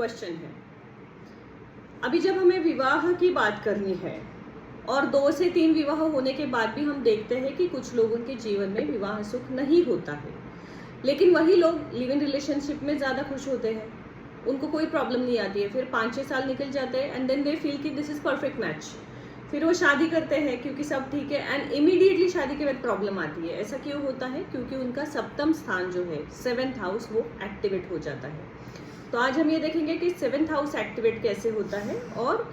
Question है। अभी जब हमें विवाह की बात करनी है और 2 से 3 विवाह होने के बाद भी हम देखते हैं कि कुछ लोगों के जीवन में विवाह सुख नहीं होता है, लेकिन वही लोग लिव इन रिलेशनशिप में ज़्यादा खुश होते हैं, उनको कोई प्रॉब्लम नहीं आती है। फिर 5-6 साल निकल जाते हैं एंड देन दे फील कि दिस इज परफेक्ट मैच। फिर वो शादी करते हैं क्योंकि सब ठीक है एंड इमीडिएटली शादी के बाद प्रॉब्लम आती है। ऐसा क्यों होता है? क्योंकि उनका सप्तम स्थान जो है 7th हाउस वो एक्टिवेट हो जाता है। तो आज हम ये देखेंगे कि 7th हाउस एक्टिवेट कैसे होता है और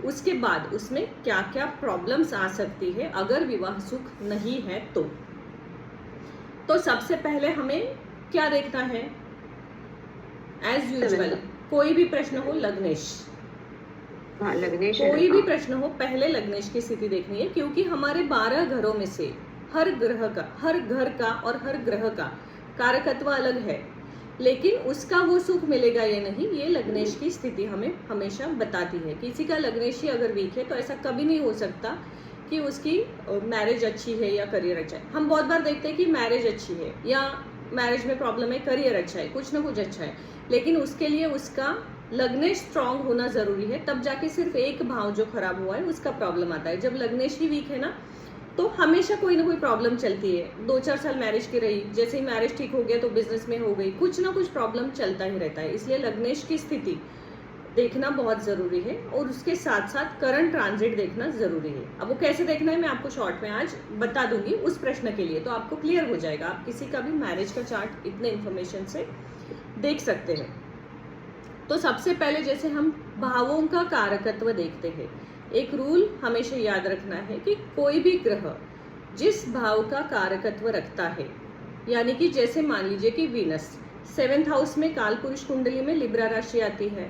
उसके बाद उसमें क्या क्या प्रॉब्लम्स आ सकती है अगर विवाह सुख नहीं है। तो सबसे पहले हमें क्या देखना है? एज यूजुअल कोई भी प्रश्न हो लग्नेश, लग्नेश कोई भी प्रश्न हो पहले लग्नेश की स्थिति देखनी है, क्योंकि हमारे 12 घरों में से हर घर का और हर ग्रह का कारकत्व अलग है, लेकिन उसका वो सुख मिलेगा या नहीं ये लग्नेश की स्थिति हमें हमेशा बताती है। किसी का लग्नेश ही अगर वीक है तो ऐसा कभी नहीं हो सकता कि उसकी मैरिज अच्छी है या करियर अच्छा है। हम बहुत बार देखते हैं कि मैरिज अच्छी है या मैरिज में प्रॉब्लम है, करियर अच्छा है, कुछ ना कुछ अच्छा है, लेकिन उसके लिए उसका लग्नेश स्ट्रांग होना जरूरी है, तब जाके सिर्फ एक भाव जो खराब हुआ है उसका प्रॉब्लम आता है। जब लग्नेश ही वीक है ना तो हमेशा कोई ना कोई प्रॉब्लम चलती है। 2-4 साल मैरिज की रही, जैसे ही मैरिज ठीक हो गया तो बिजनेस में हो गई, कुछ ना कुछ प्रॉब्लम चलता ही रहता है। इसलिए लग्नेश की स्थिति देखना बहुत जरूरी है और उसके साथ साथ करंट ट्रांजिट देखना जरूरी है। अब वो कैसे देखना है मैं आपको शॉर्ट में आज बता दूंगी उस प्रश्न के लिए, तो आपको क्लियर हो जाएगा। आप किसी का भी मैरिज का चार्ट इतने इंफॉर्मेशन से देख सकते हैं। तो सबसे पहले जैसे हम भावों का कारकत्व देखते हैं, एक रूल हमेशा याद रखना है कि कोई भी ग्रह जिस भाव का कारकत्व रखता है, यानी कि जैसे मान लीजिए कि वीनस 7th हाउस में काल पुरुष कुंडली में लिब्रा राशि आती है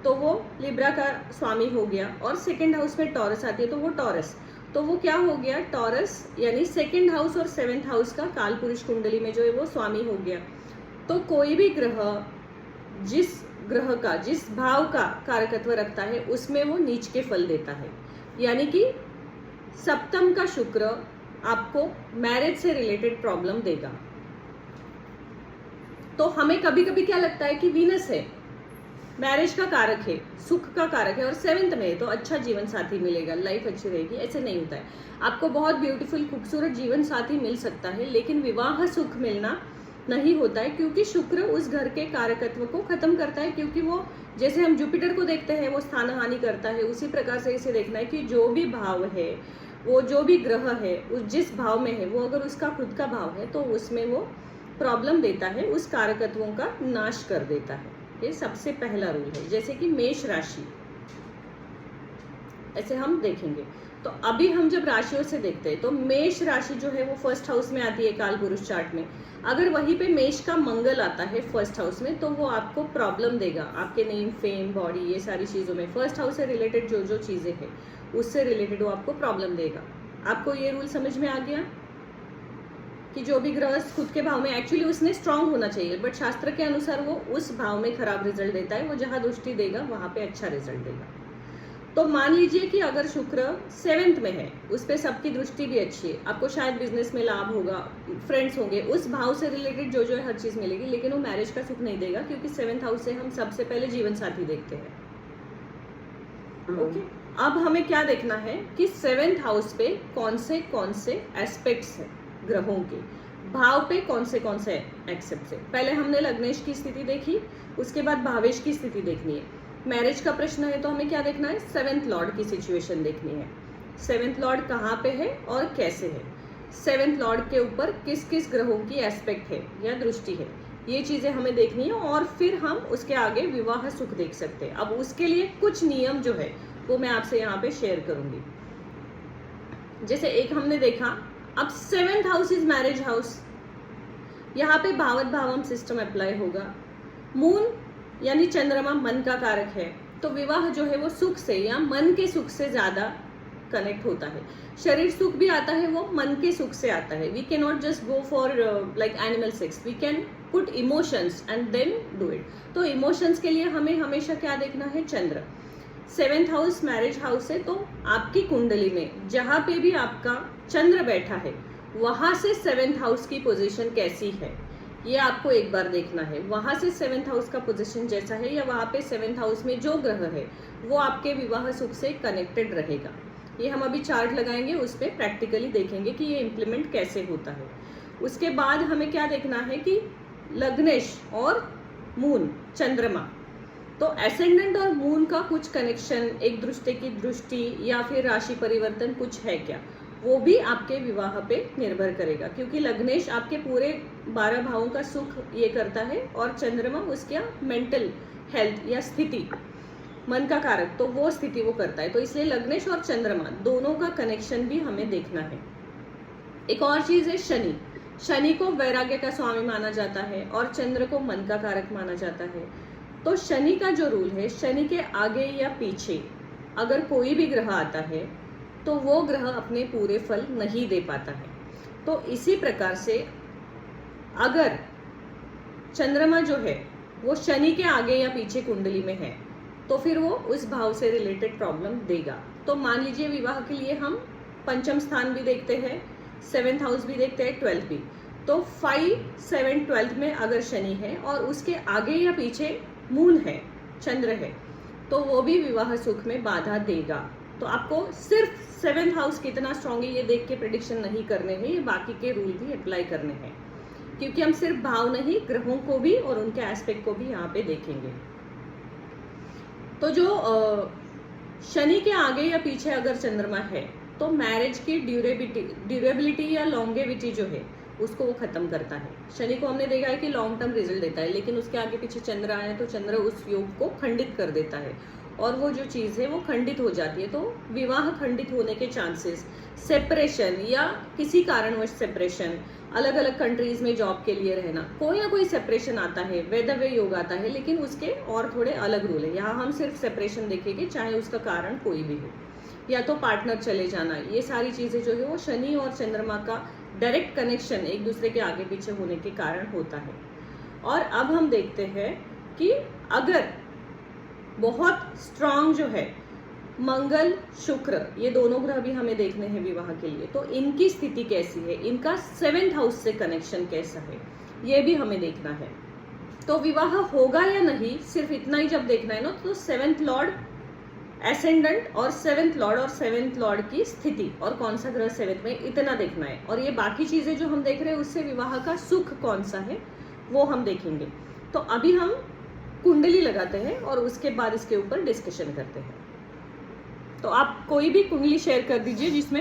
तो वो लिब्रा का स्वामी हो गया, और 2nd हाउस में टॉरस आती है तो वो टॉरस, तो वो क्या हो गया? टॉरस, यानी 2nd हाउस और 7th हाउस का काल पुरुष कुंडली में जो है वो स्वामी हो गया। तो कोई भी ग्रह जिस भाव का कारकत्व रखता है उसमें वो नीच के फल देता है, यानी कि सप्तम का शुक्र आपको मैरिज से रिलेटेड प्रॉब्लम देगा। तो हमें कभी कभी क्या लगता है कि वीनस है, मैरिज का कारक है, सुख का कारक है और 7th में है तो अच्छा जीवन साथी मिलेगा, लाइफ अच्छी रहेगी। ऐसे नहीं होता है। आपको बहुत ब्यूटीफुल खूबसूरत जीवन साथी मिल सकता है, लेकिन विवाह सुख मिलना नहीं होता है, क्योंकि शुक्र उस घर के कारकत्व को खत्म करता है। क्योंकि वो, जैसे हम जुपिटर को देखते हैं वो स्थान हानि करता है, उसी प्रकार से इसे देखना है कि जो भी भाव है, वो जो भी ग्रह है उस जिस भाव में है, वो अगर उसका खुद का भाव है तो उसमें वो प्रॉब्लम देता है, उस कारकत्वों का नाश कर देता है। ये सबसे पहला रूल है। जैसे कि मेष राशि, ऐसे हम देखेंगे। तो अभी हम जब राशियों से देखते हैं तो मेष राशि जो है वो 1st हाउस में आती है काल पुरुष चार्ट में। अगर वहीं पे मेष का मंगल आता है 1st हाउस में तो वो आपको प्रॉब्लम देगा आपके नेम, फेम, बॉडी, ये सारी चीजों में। 1st हाउस से रिलेटेड जो जो चीजें हैं उससे रिलेटेड वो आपको प्रॉब्लम देगा। आपको ये रूल समझ में आ गया कि जो भी ग्रह खुद के भाव में, एक्चुअली उसने स्ट्रांग होना चाहिए, बट शास्त्र के अनुसार वो उस भाव में खराब रिजल्ट देता है। वो जहां दृष्टि देगा वहां पे अच्छा रिजल्ट देगा। तो मान लीजिए कि अगर शुक्र 7th में है, उस पर सबकी दृष्टि भी अच्छी है, आपको शायद बिजनेस में लाभ होगा, फ्रेंड्स होंगे, उस भाव से रिलेटेड जो जो है हर चीज मिलेगी, लेकिन वो मैरिज का सुख नहीं देगा, क्योंकि 7th हाउस से हम सबसे पहले जीवन साथी देखते हैं। ओके, अब हमें क्या देखना है कि 7th हाउस पे कौन से एस्पेक्ट्स है ग्रहों के, भाव पे कौन से एक्सेप्ट है। पहले हमने लग्नेश की स्थिति देखी, उसके बाद भावेश की स्थिति देखनी है। मैरिज का प्रश्न है तो हमें क्या देखना है? 7th लॉर्ड की सिचुएशन देखनी है। 7th लॉर्ड कहाँ पे है और कैसे है, 7th लॉर्ड के ऊपर किस किस ग्रहों की एस्पेक्ट है या दृष्टि है, ये चीजें हमें देखनी है, और फिर हम उसके आगे विवाह सुख देख सकते हैं। अब उसके लिए कुछ नियम जो है वो मैं आपसे यहाँ पे शेयर करूंगी। जैसे एक हमने देखा, अब 7th house is marriage house, यहाँ पे भावत भावम सिस्टम अप्लाई होगा। मून यानी चंद्रमा मन का कारक है, तो विवाह जो है वो सुख से या मन के सुख से ज्यादा कनेक्ट होता है। शरीर सुख भी आता है वो मन के सुख से आता है। We can not just go for like animal sex, we can put emotions and then do it. तो इमोशंस के लिए हमें हमेशा क्या देखना है? चंद्र। 7th हाउस मैरिज हाउस है, तो आपकी कुंडली में जहां पे भी आपका चंद्र बैठा है वहां से 7th हाउस की पोजीशन कैसी है, ये आपको एक बार देखना है। वहां से 7th हाउस का पोजीशन जैसा है या वहां पे 7th हाउस में जो ग्रह है वो आपके विवाह सुख से कनेक्टेड रहेगा। ये हम अभी चार्ट लगाएंगे, उस पर प्रैक्टिकली देखेंगे कि ये इम्प्लीमेंट कैसे होता है। उसके बाद हमें क्या देखना है कि लग्नेश और मून, चंद्रमा, तो एसेंडेंट और मून का कुछ कनेक्शन, एक दृष्टि की दृष्टि या फिर राशि परिवर्तन कुछ है क्या, वो भी आपके विवाह पे निर्भर करेगा। क्योंकि लग्नेश आपके पूरे 12 भावों का सुख ये करता है और चंद्रमा उसका मेंटल हेल्थ या स्थिति, मन का कारक, तो वो स्थिति वो करता है। तो इसलिए लग्नेश और चंद्रमा दोनों का कनेक्शन भी हमें देखना है। एक और चीज है शनि। शनि को वैराग्य का स्वामी माना जाता है और चंद्र को मन का कारक माना जाता है। तो शनि का जो रूल है, शनि के आगे या पीछे अगर कोई भी ग्रह आता है तो वो ग्रह अपने पूरे फल नहीं दे पाता है। तो इसी प्रकार से अगर चंद्रमा जो है वो शनि के आगे या पीछे कुंडली में है तो फिर वो उस भाव से रिलेटेड प्रॉब्लम देगा। तो मान लीजिए विवाह के लिए हम पंचम स्थान भी देखते हैं, 7th हाउस भी देखते हैं, 12th भी। तो 5, 7, 12 में अगर शनि है और उसके आगे या पीछे मून है, चंद्र है, तो वो भी विवाह सुख में बाधा देगा। तो आपको सिर्फ 7th हाउस कितना स्ट्रांग है ये देख के प्रेडिक्शन नहीं करने हैं, ये बाकी के रूल भी अप्लाई करने हैं। क्योंकि हम सिर्फ भाव नहीं, ग्रहों को भी और उनके एस्पेक्ट को भी यहाँ पे देखेंगे। तो जो शनि के आगे या पीछे अगर चंद्रमा है तो मैरिज की ड्यूरेबिलिटी या लॉन्गेविटी जो है उसको वो खत्म करता है। शनि को हमने देखा है कि लॉन्ग टर्म रिजल्ट देता है, लेकिन उसके आगे पीछे चंद्र आए तो चंद्र उस योग को खंडित कर देता है और वो जो चीज़ है वो खंडित हो जाती है। तो विवाह खंडित होने के चांसेस, सेपरेशन या किसी कारणवश सेपरेशन, अलग अलग कंट्रीज में जॉब के लिए रहना, कोई ना कोई सेपरेशन आता है, वेदव्य योग आता है, लेकिन उसके और थोड़े अलग रूल है। यहाँ हम सिर्फ सेपरेशन देखेंगे, चाहे उसका कारण कोई भी हो, या तो पार्टनर चले जाना, ये सारी चीज़ें जो है वो शनि और चंद्रमा का डायरेक्ट कनेक्शन एक दूसरे के आगे पीछे होने के कारण होता है। और अब हम देखते हैं कि अगर बहुत स्ट्रांग जो है मंगल शुक्र, ये दोनों ग्रह भी हमें देखने हैं विवाह के लिए, तो इनकी स्थिति कैसी है, इनका 7th हाउस से कनेक्शन कैसा है, ये भी हमें देखना है। तो विवाह होगा या नहीं सिर्फ इतना ही जब देखना है ना, तो 7th लॉर्ड एसेंडेंट और 7th लॉर्ड और 7th लॉर्ड की स्थिति और कौन सा ग्रह 7th में, इतना देखना है। और ये बाकी चीजें जो हम देख रहे हैं उससे विवाह का सुख कौन सा है वो हम देखेंगे। तो अभी हम कुंडली लगाते हैं और उसके बाद इसके ऊपर डिस्कशन करते हैं। तो आप कोई भी कुंडली शेयर कर दीजिए जिसमें